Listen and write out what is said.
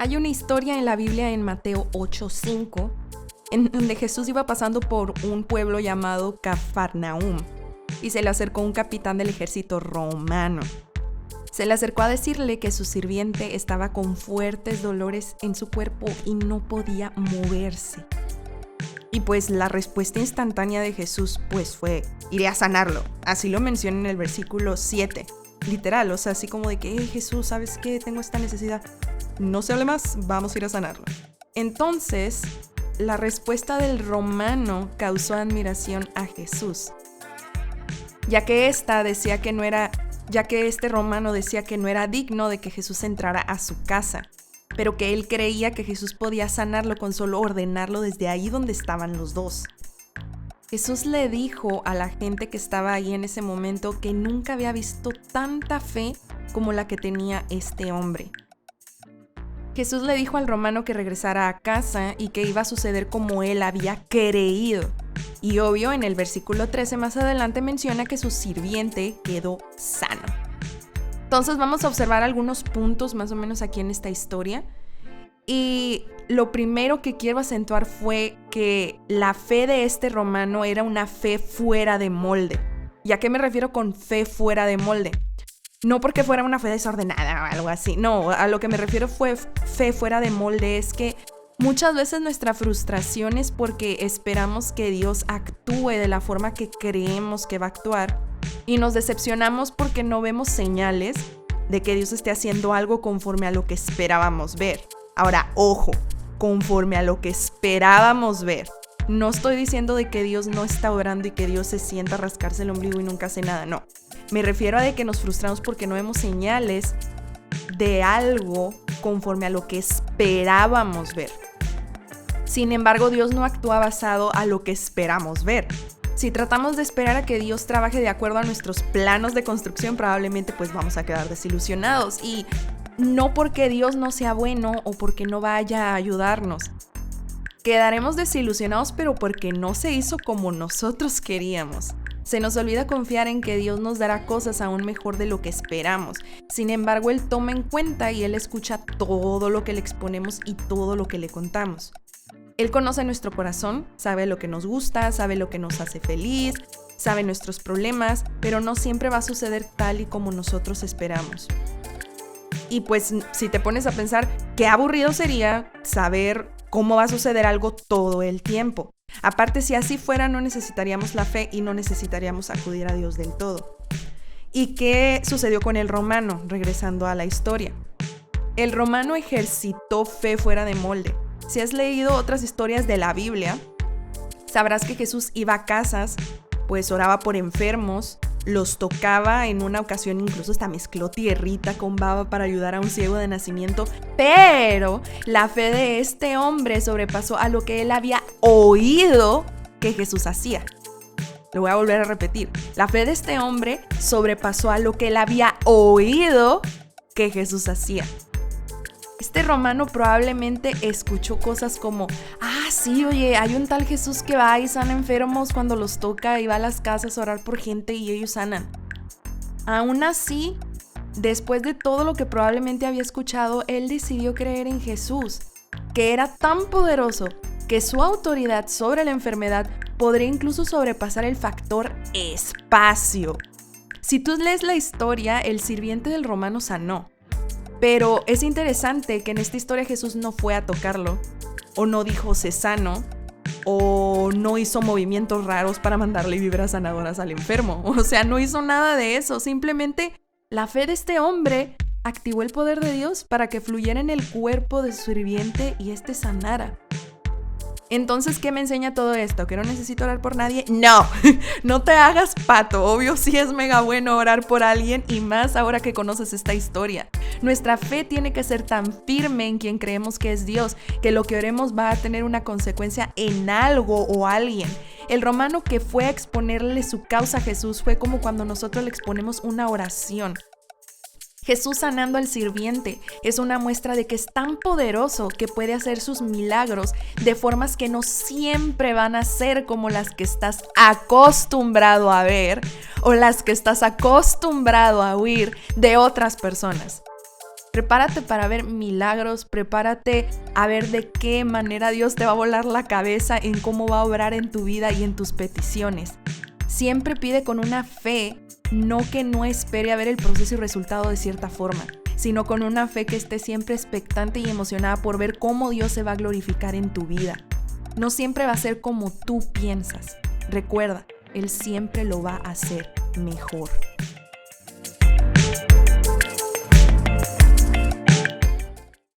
Hay una historia en la Biblia en Mateo 8:5 en donde Jesús iba pasando por un pueblo llamado Cafarnaúm y se le acercó un capitán del ejército romano. Se le acercó a decirle que su sirviente estaba con fuertes dolores en su cuerpo y no podía moverse. Y pues la respuesta instantánea de Jesús pues fue: iré a sanarlo. Así lo menciona en el versículo 7. Literal, o sea, así como de que Jesús, ¿sabes qué? Tengo esta necesidad. No se hable más, vamos a ir a sanarlo. Entonces, la respuesta del romano causó admiración a Jesús, ya que este romano decía que no era digno de que Jesús entrara a su casa, pero que él creía que Jesús podía sanarlo con solo ordenarlo desde ahí donde estaban los dos. Jesús le dijo a la gente que estaba ahí en ese momento que nunca había visto tanta fe como la que tenía este hombre. Jesús le dijo al romano que regresara a casa y que iba a suceder como él había creído. Y obvio, en el versículo 13 más adelante menciona que su sirviente quedó sano. Entonces vamos a observar algunos puntos más o menos aquí en esta historia. Y lo primero que quiero acentuar fue que la fe de este romano era una fe fuera de molde. ¿Y a qué me refiero con fe fuera de molde? No porque fuera una fe desordenada o algo así. No, a lo que me refiero fue fe fuera de molde es que muchas veces nuestra frustración es porque esperamos que Dios actúe de la forma que creemos que va a actuar y nos decepcionamos porque no vemos señales de que Dios esté haciendo algo conforme a lo que esperábamos ver. Ahora, ojo, conforme a lo que esperábamos ver. No estoy diciendo de que Dios no está orando y que Dios se sienta a rascarse el ombligo y nunca hace nada, no. Me refiero a de que nos frustramos porque no vemos señales de algo conforme a lo que esperábamos ver. Sin embargo, Dios no actúa basado a lo que esperamos ver. Si tratamos de esperar a que Dios trabaje de acuerdo a nuestros planos de construcción, probablemente pues vamos a quedar desilusionados. Y no porque Dios no sea bueno o porque no vaya a ayudarnos. Quedaremos desilusionados, pero porque no se hizo como nosotros queríamos. Se nos olvida confiar en que Dios nos dará cosas aún mejor de lo que esperamos. Sin embargo, Él toma en cuenta y Él escucha todo lo que le exponemos y todo lo que le contamos. Él conoce nuestro corazón, sabe lo que nos gusta, sabe lo que nos hace feliz, sabe nuestros problemas, pero no siempre va a suceder tal y como nosotros esperamos. Y pues si te pones a pensar, qué aburrido sería saber cómo va a suceder algo todo el tiempo. Aparte, si así fuera, no necesitaríamos la fe y no necesitaríamos acudir a Dios del todo. ¿Y qué sucedió con el romano? Regresando a la historia. El romano ejercitó fe fuera de molde. Si has leído otras historias de la Biblia, sabrás que Jesús iba a casas, pues oraba por enfermos, los tocaba, en una ocasión incluso hasta mezcló tierrita con baba para ayudar a un ciego de nacimiento, pero la fe de este hombre sobrepasó a lo que él había oído que Jesús hacía. Lo voy a volver a repetir. La fe de este hombre sobrepasó a lo que él había oído que Jesús hacía. Este romano probablemente escuchó cosas como: sí, oye, hay un tal Jesús que va y sana enfermos cuando los toca y va a las casas a orar por gente y ellos sanan. Aún así, después de todo lo que probablemente había escuchado, él decidió creer en Jesús, que era tan poderoso que su autoridad sobre la enfermedad podría incluso sobrepasar el factor espacio. Si tú lees la historia, el sirviente del romano sanó. Pero es interesante que en esta historia Jesús no fue a tocarlo, o no dijo sé sano, o no hizo movimientos raros para mandarle vibras sanadoras al enfermo. O sea, no hizo nada de eso. Simplemente la fe de este hombre activó el poder de Dios para que fluyera en el cuerpo de su sirviente y este sanara. Entonces, ¿qué me enseña todo esto? ¿Que no necesito orar por nadie? No, no te hagas pato. Obvio sí es mega bueno orar por alguien y más ahora que conoces esta historia. Nuestra fe tiene que ser tan firme en quien creemos que es Dios, que lo que oremos va a tener una consecuencia en algo o alguien. El romano que fue a exponerle su causa a Jesús fue como cuando nosotros le exponemos una oración. Jesús sanando al sirviente es una muestra de que es tan poderoso que puede hacer sus milagros de formas que no siempre van a ser como las que estás acostumbrado a ver o las que estás acostumbrado a oír de otras personas. Prepárate para ver milagros, prepárate a ver de qué manera Dios te va a volar la cabeza en cómo va a obrar en tu vida y en tus peticiones. Siempre pide con una fe, no que no espere a ver el proceso y resultado de cierta forma, sino con una fe que esté siempre expectante y emocionada por ver cómo Dios se va a glorificar en tu vida. No siempre va a ser como tú piensas. Recuerda, Él siempre lo va a hacer mejor.